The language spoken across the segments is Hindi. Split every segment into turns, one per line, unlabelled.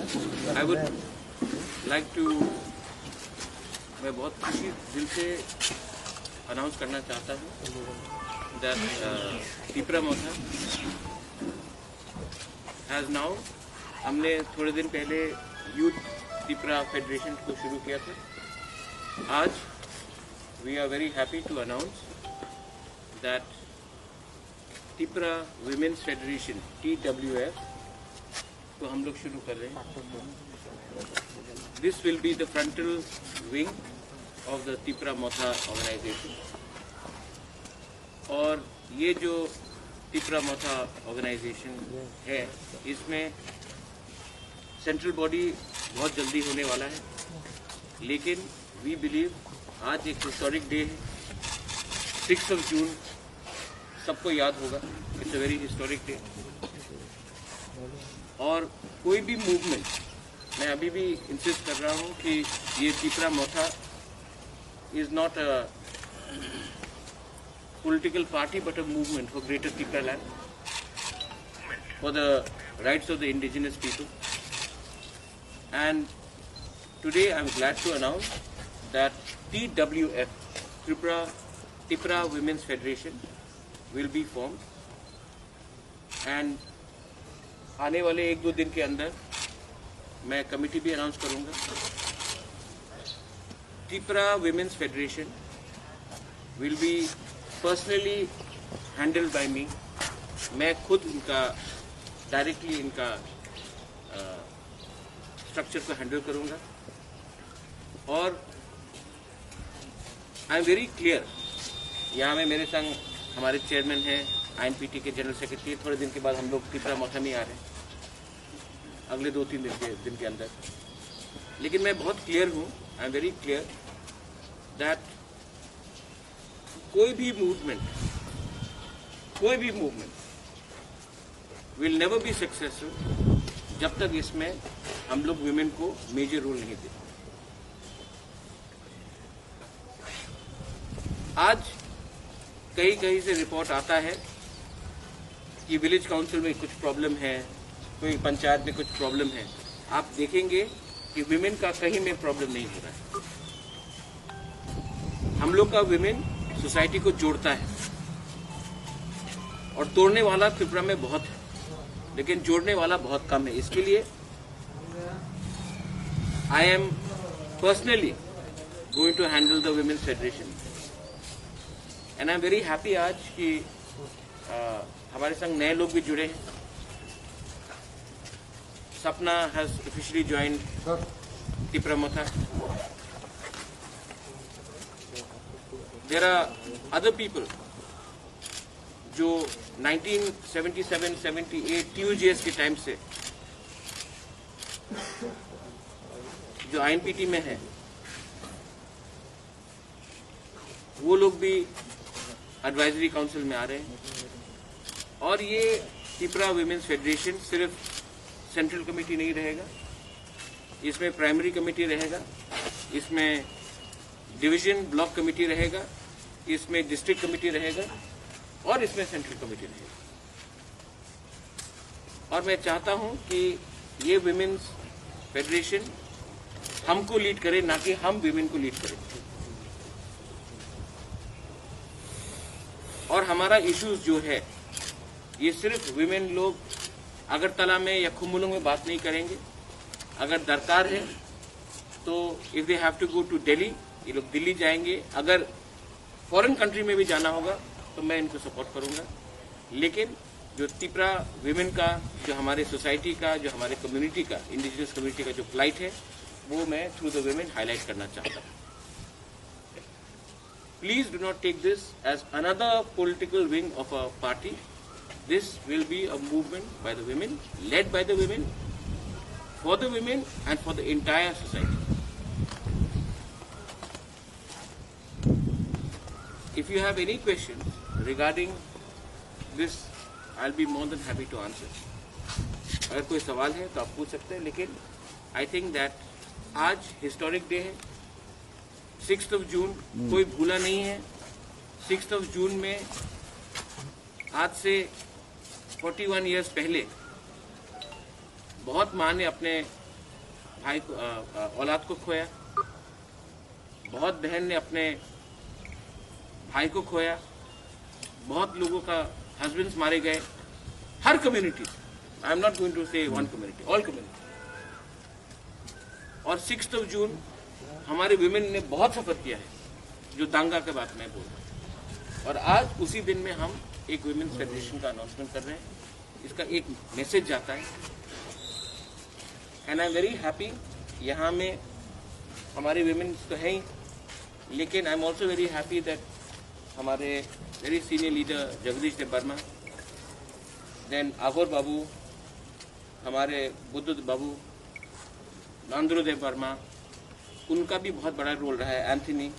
I would like to, मैं बहुत खुशी दिल से अनाउंस करना चाहता हूँ that Tripura Motha has now, हमने थोड़े दिन पहले यूथ त्रिपुरा फेडरेशन को शुरू किया था। आज we are very happy to announce that Tripura women's federation TWF को हम लोग शुरू कर रहे हैं। This will be the frontal wing of the Tripura Motha organization। और ये जो त्रिपुरा मोथा ऑर्गेनाइजेशन है, इसमें सेंट्रल बॉडी बहुत जल्दी होने वाला है, लेकिन वी बिलीव आज एक हिस्टोरिक डे है। 6 जून सबको याद होगा, it's a very historic day. और कोई भी मूवमेंट, मैं अभी भी इंसिस्ट कर रहा हूँ कि ये Tripura Motha is not a political party but a movement for greater Tripura land, for the rights of the indigenous people. And today I am glad to announce that TWF, Tripura Women's Federation, will be formed, and आने वाले 1-2 दिन के अंदर मैं कमिटी भी अनाउंस करूंगा। Tripura Women's Federation will be personally handle by me. मैं खुद इनका डायरेक्टली इनका स्ट्रक्चर को हैंडल करूंगा। और आई एम वेरी क्लियर, यहाँ में मेरे संग हमारे चेयरमैन हैं, INPT के जनरल सेक्रेटरी। थोड़े दिन के बाद हम लोग त्रिपुरा मोथा में आ रहे हैं, अगले 2-3 दिन के अंदर। लेकिन मैं बहुत क्लियर हूँ, आई एम वेरी क्लियर दैट कोई भी movement will never be successful जब तक इसमें हम लोग वुमेन को मेजर रोल नहीं देते। आज कहीं से रिपोर्ट आता है कि विलेज काउंसिल में कुछ प्रॉब्लम है, कोई पंचायत में कुछ प्रॉब्लम है। आप देखेंगे कि वुमेन का कहीं में प्रॉब्लम नहीं हो रहा है। हम लोग का वुमेन सोसाइटी को जोड़ता है, और तोड़ने वाला त्रिपुरा में बहुत है, लेकिन जोड़ने वाला बहुत कम है। इसके लिए I am personally going to handle the women's federation, and I am very happy आज कि हमारे संग नए लोग भी जुड़े हैं। सपना has officially joined Tripura Motha. There are other people जो 1977-78 TUGS के टाइम से जो INPT में है, वो लोग भी एडवाइजरी काउंसिल में आ रहे हैं। और ये त्रिपुरा विमेंस फेडरेशन सिर्फ सेंट्रल कमेटी नहीं रहेगा, इसमें प्राइमरी कमेटी रहेगा, इसमें डिवीजन ब्लॉक कमेटी रहेगा, इसमें डिस्ट्रिक्ट कमेटी रहेगा, और इसमें सेंट्रल कमेटी रहेगा। और मैं चाहता हूं कि ये विमेंस फेडरेशन हमको लीड करे, ना कि हम विमेन को लीड करें। और हमारा इश्यूज जो है, ये सिर्फ विमेन लोग अगरतला में या खुम्बुलुंग में बात नहीं करेंगे। अगर दरकार है तो if they have to go to Delhi, ये लोग दिल्ली जाएंगे। अगर फॉरेन कंट्री में भी जाना होगा तो मैं इनको सपोर्ट करूंगा। लेकिन जो त्रिपुरा विमेन का, जो हमारे सोसाइटी का, जो हमारे कम्युनिटी का, इंडिजिनस कम्युनिटी का जो फ्लाइट है, वो मैं थ्रू द विमेन हाईलाइट करना चाहता हूं। Please do not take this as another political wing of a party. This will be a movement by the women, led by the women, for the women and for the entire society. If you have any questions regarding this, I'll be more than happy to answer. अगर कोई सवाल है तो आप पूछ सकते हैं, लेकिन I think that आज हिस्टोरिक डे है। 6 जून कोई भूला नहीं है। 6 जून में आज से 41 इयर्स पहले बहुत माँ ने अपने भाई को औलाद को खोया, बहुत बहन ने अपने भाई को खोया, बहुत लोगों का हस्बैंड्स मारे गए, हर community, I am not going to say one community, all community. और 6 जून हमारे विमेन ने बहुत सफर किया है, जो दांगा के बात मैं बोल रहा हूँ। और आज उसी दिन में हम एक विमेन्स फेडरेशन का अनाउंसमेंट कर रहे हैं। इसका एक मैसेज जाता है and I am very happy. यहाँ में हमारे विमेन तो है ही, लेकिन I am also very happy that हमारे वेरी सीनियर लीडर जगदीश देव वर्मा, देन आगोर बाबू, हमारे बुद्ध बाबू, नांद्रुदेव वर्मा, उनका भी बहुत बड़ा रोल रहा है। एंथनी,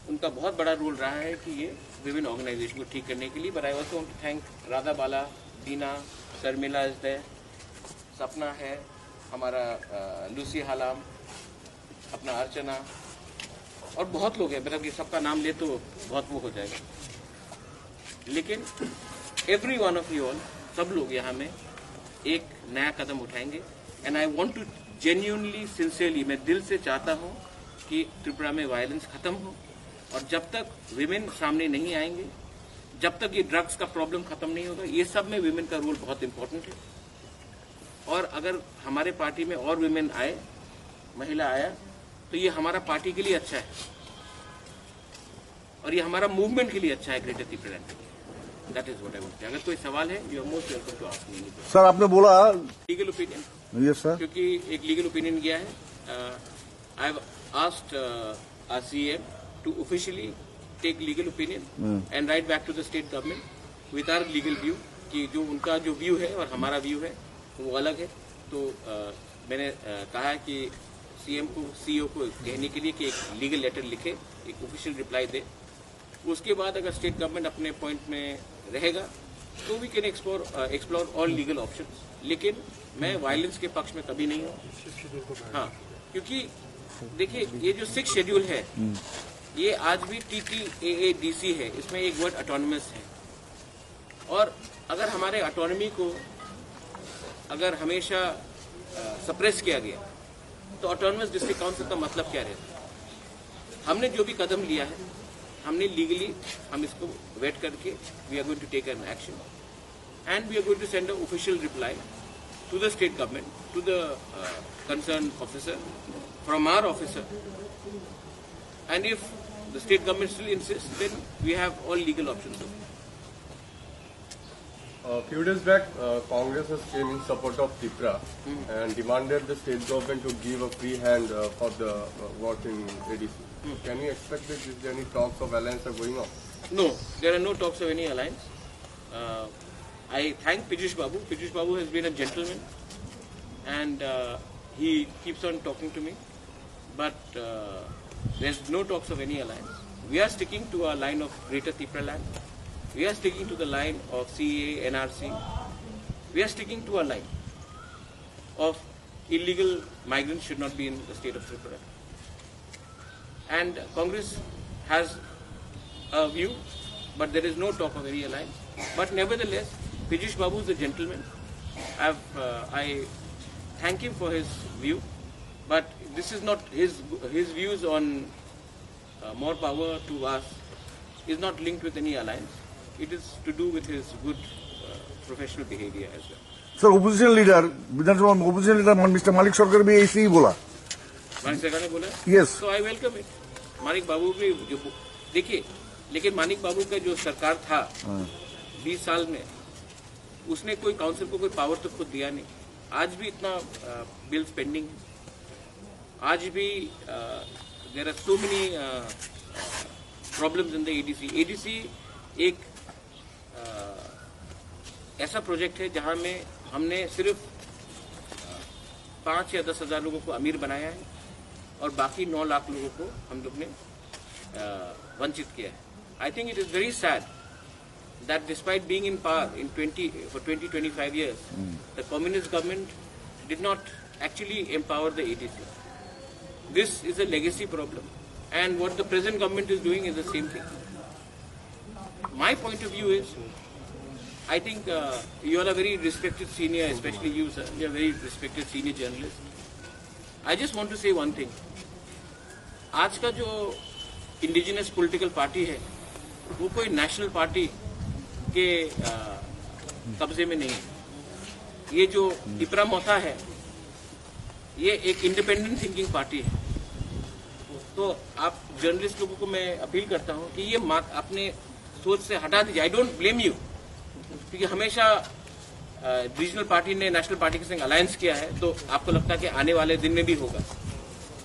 उनका बहुत बड़ा रोल रहा है कि ये विभिन्न ऑर्गेनाइजेशन को ठीक करने के लिए। But I also want to thank Radha Bala, Dina, Sharmila is there, Sapna है, हमारा लूसी हालाम, अपना अर्चना, और बहुत लोग हैं। मतलब कि सबका नाम ले तो बहुत वो हो जाएगा, लेकिन every one of you all, सब लोग यहाँ में एक नया कदम उठाएंगे। And I want to genuinely, sincerely, मैं दिल से चाहता हूँ कि त्रिपुरा में वायलेंस खत्म हो। और जब तक विमेन सामने नहीं आएंगे, जब तक ये ड्रग्स का प्रॉब्लम खत्म नहीं होगा, ये सब में विमेन का रोल बहुत इंपॉर्टेंट है। और अगर हमारे पार्टी में और विमेन आए, महिला आया, तो ये हमारा पार्टी के लिए अच्छा है और ये हमारा मूवमेंट के लिए अच्छा है, ग्रेटर त्रिपुरा के लिए। That is what I want. अगर कोई सवाल है, you are most welcome to ask me.
Sir, आपने बोला
लीगल ओपिनियन,
यस सर,
क्योंकि एक लीगल ओपिनियन गया है। I have asked our CM to officially take legal opinion and write back to the state government with our legal view, कि जो उनका जो व्यू है और हमारा व्यू है वो अलग है। तो मैंने कहा कि सीएम को, सीईओ को कहने के लिए कि एक लीगल लेटर लिखे, एक ऑफिशियल रिप्लाई दे। उसके बाद अगर स्टेट गवर्नमेंट अपने पॉइंट में रहेगा तो we can explore all legal options. लेकिन मैं वायलेंस के पक्ष में कभी नहीं हूँ। हाँ, क्योंकि देखिए, ये जो 6 शेड्यूल है, ये आज भी TTAADC है, इसमें एक वर्ड ऑटोनमस है। और अगर हमारे ऑटोनॉमी को अगर हमेशा सप्रेस किया गया, तो ऑटोनमस डिस्ट्रिक्ट काउंसिल का मतलब क्या रहता? हमने जो भी कदम लिया है, हमने लीगली, हम इसको वेट करके we are going to take an action and we are going to send a official reply to the state government, to the concern officer from our officer, and if the state government still insist, then we have all legal options.
A few days back, Congress has came in support of Tripura and demanded the state government to give a free hand for the work in ADC. Can we expect that is there any talks of alliance are going on?
No, there are no talks of any alliance. I thank Piyush Babu. Piyush Babu has been a gentleman and he keeps on talking to me. But there's no talks of any alliance. We are sticking to our line of Greater Tripura land. We are sticking to the line of CAA, NRC. We are sticking to our line of illegal migrants should not be in the state of Tripura. And Congress has a view, but there is no talk of any alliance. But nevertheless, Piyush Babu is a gentleman. I thank him for his view, but this is not his views on more power to us is not linked with any alliance. It is to do with his good professional behavior as well.
Sir, opposition leader, विधानसभा में ओपोजिशन लीडर मिस्टर मालिक सरकार भी ऐसे ही बोला।
मानिक सरकार ने बोला,
यस।
तो आई वेलकम इट। मानिक बाबू भी जो देखिए, लेकिन मानिक बाबू का जो सरकार था 20 साल में, उसने कोई काउंसिल को कोई पावर तो खुद दिया नहीं। आज भी इतना बिल्स पेंडिंग है, आज भी there are so many problems in the ADC। ADC एक ऐसा प्रोजेक्ट है जहां में हमने सिर्फ 5 या 10 हजार लोगों को अमीर बनाया है और बाकी 9 लाख लोगों को हम लोग ने वंचित किया है। I think it is very sad that despite being in power for 20-25 years, the communist government did not actually empower the ADC. This is a legacy problem, and what the present government is doing is the same thing. My point of view is, I think you are a very respected senior, especially you, sir. You are a very respected senior journalist. I just want to say one thing, आज का जो इंडिजिनस पॉलिटिकल पार्टी है वो कोई नेशनल पार्टी के कब्जे में नहीं है। ये जो त्रिपुरा मोथा है ये एक इंडिपेंडेंट थिंकिंग पार्टी है। तो आप जर्नलिस्ट लोगों को मैं अपील करता हूं कि ये अपने सोच से हटा दीजिए। आई डोंट ब्लेम यू, क्योंकि हमेशा रीजनल पार्टी ने नेशनल पार्टी के संग अलायंस किया है, तो आपको लगता है कि आने वाले दिन में भी होगा।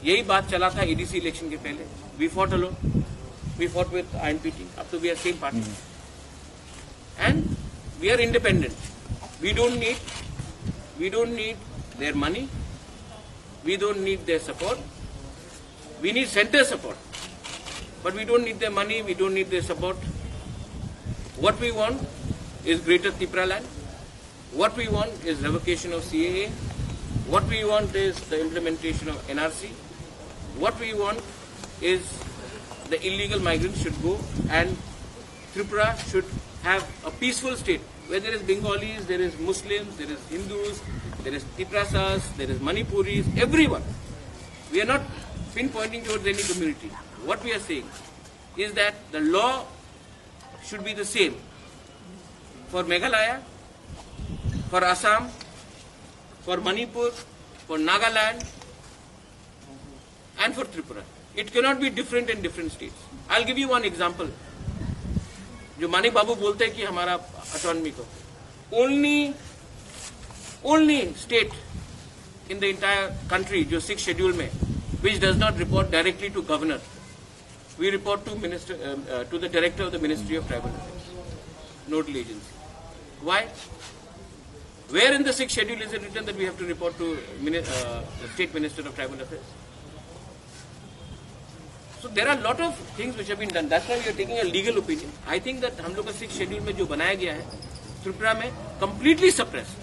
यही बात चला था एडीसी इलेक्शन के पहले। We fought alone, we fought with INPT, अब तो we are same party and we are independent. We don't need their money, we don't need their support, we need centre support, but we don't need their money, we don't need their support. What we want is greater Tripura land. What we want is revocation of CAA. What we want is the implementation of NRC. What we want is the illegal migrants should go and Tripura should have a peaceful state where there is Bengalis, there is Muslims, there is Hindus, there is Tiprasas, there is Manipuris, everyone. We are not pinpointing towards any community. What we are saying is that the law should be the same for Meghalaya, for Assam, for Manipur, for Nagaland and for Tripura. It cannot be different in different states. I'll give you one example. जो मानिक बाबू बोलते हैं कि हमारा ऑटोनॉमी को, only state in the entire country जो 6th schedule में which does not report directly to governor, we report to the director of the Ministry of Tribal Affairs, nodal agency. Why? Where in the 6th schedule is it written that we have to report to the State Minister of Tribal Affairs? So there are a lot of things which have been done. That's why we are taking a legal opinion. I think that हम लोग का 6th schedule में जो बनाया गया है त्रिपुरा में completely suppressed.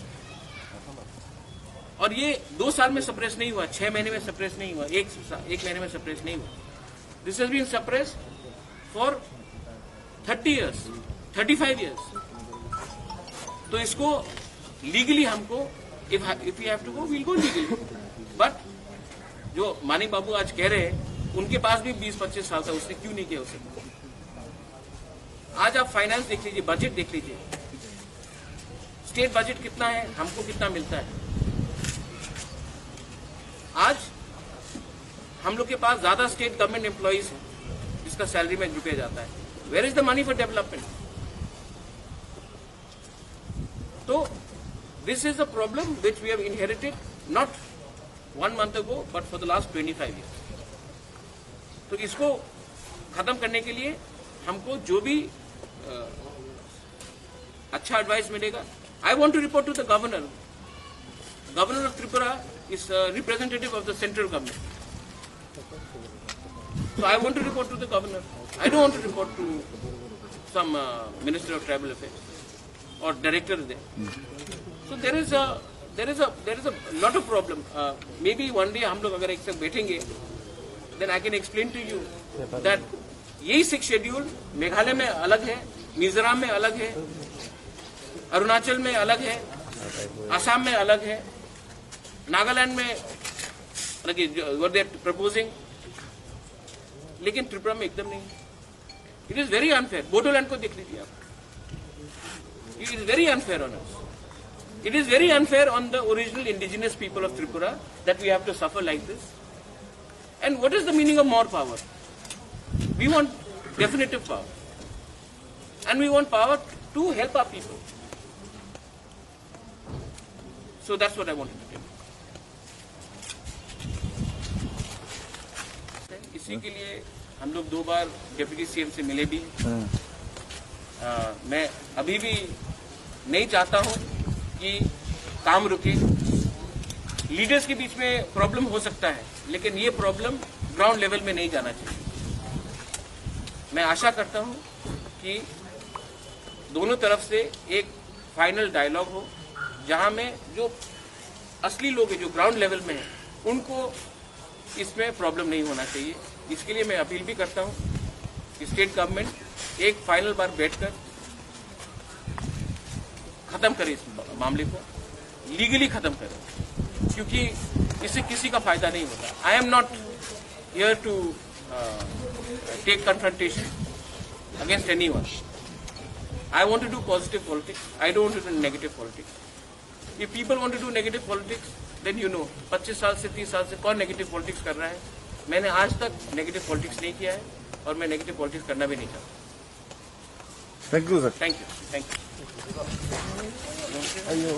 और ये 2 साल में सप्रेस नहीं हुआ, 6 महीने में सप्रेस नहीं हुआ, एक महीने में सप्रेस नहीं हुआ. This has been suppress for 30 years, 35 years. तो इसको लीगली हमको if you have to go we'll go legally. But जो मानिक बाबू आज कह रहे हैं उनके पास भी 20-25 साल था, उसने क्यों नहीं किया उसे? आज आप फाइनेंस देख लीजिए, बजट देख लीजिए, स्टेट बजट कितना है, हमको कितना मिलता है. आज हम लोग के पास ज्यादा स्टेट गवर्नमेंट एम्प्लॉइज हैं जिसका सैलरी में रुपया जाता है. Where is the money for development? तो this is the problem which we have inherited not 1 month ago but for the last 25 years. तो इसको खत्म करने के लिए हमको जो भी अच्छा एडवाइस मिलेगा. I want to report to the governor. Governor of Tripura is a representative of the central government. So I want to report to the governor. I don't want to report to some minister of tribal affairs or director there. So there is a lot of problem. Maybe one day हम लोग अगर एक साथ बैठेंगे, then I can explain to you that यही 6th schedule मेघालय में अलग है, मिजोरम में अलग है, अरुणाचल में अलग है, असम में अलग है, नागालैंड में what they are proposing, लेकिन त्रिपुरा में एकदम नहीं. It is very unfair. Bodoland को देख लीजिए आप. It is very unfair on us. It is very unfair on the original indigenous people of Tripura that we have to suffer like this. And what is the meaning of more power? We want definitive power and we want power to help our people. So that's what I wanted to tell you. इसी के लिए हम लोग 2 बार डिप्टी सीएम से मिले भी. मैं अभी भी नहीं चाहता हूं कि काम रुके. लीडर्स के बीच में प्रॉब्लम हो सकता है, लेकिन ये प्रॉब्लम ग्राउंड लेवल में नहीं जाना चाहिए. मैं आशा करता हूं कि दोनों तरफ से एक फाइनल डायलॉग हो जहां में जो असली लोग हैं, जो ग्राउंड लेवल में हैं, उनको इसमें प्रॉब्लम नहीं होना चाहिए. इसके लिए मैं अपील भी करता हूं कि स्टेट गवर्नमेंट एक फाइनल बार बैठकर खत्म करे इस मामले को, लीगली खत्म करे, क्योंकि इससे किसी का फायदा नहीं होता. I am not here to take confrontation against anyone. I want to do positive politics. I don't want to do negative politics. If people want to do negative politics, then you know, 25 साल से 30 साल से कौन नेगेटिव पॉलिटिक्स कर रहा है. मैंने आज तक नेगेटिव पॉलिटिक्स नहीं किया है और मैं नेगेटिव पॉलिटिक्स करना भी नहीं चाहता.
Thank you sir.
Thank you.
अयो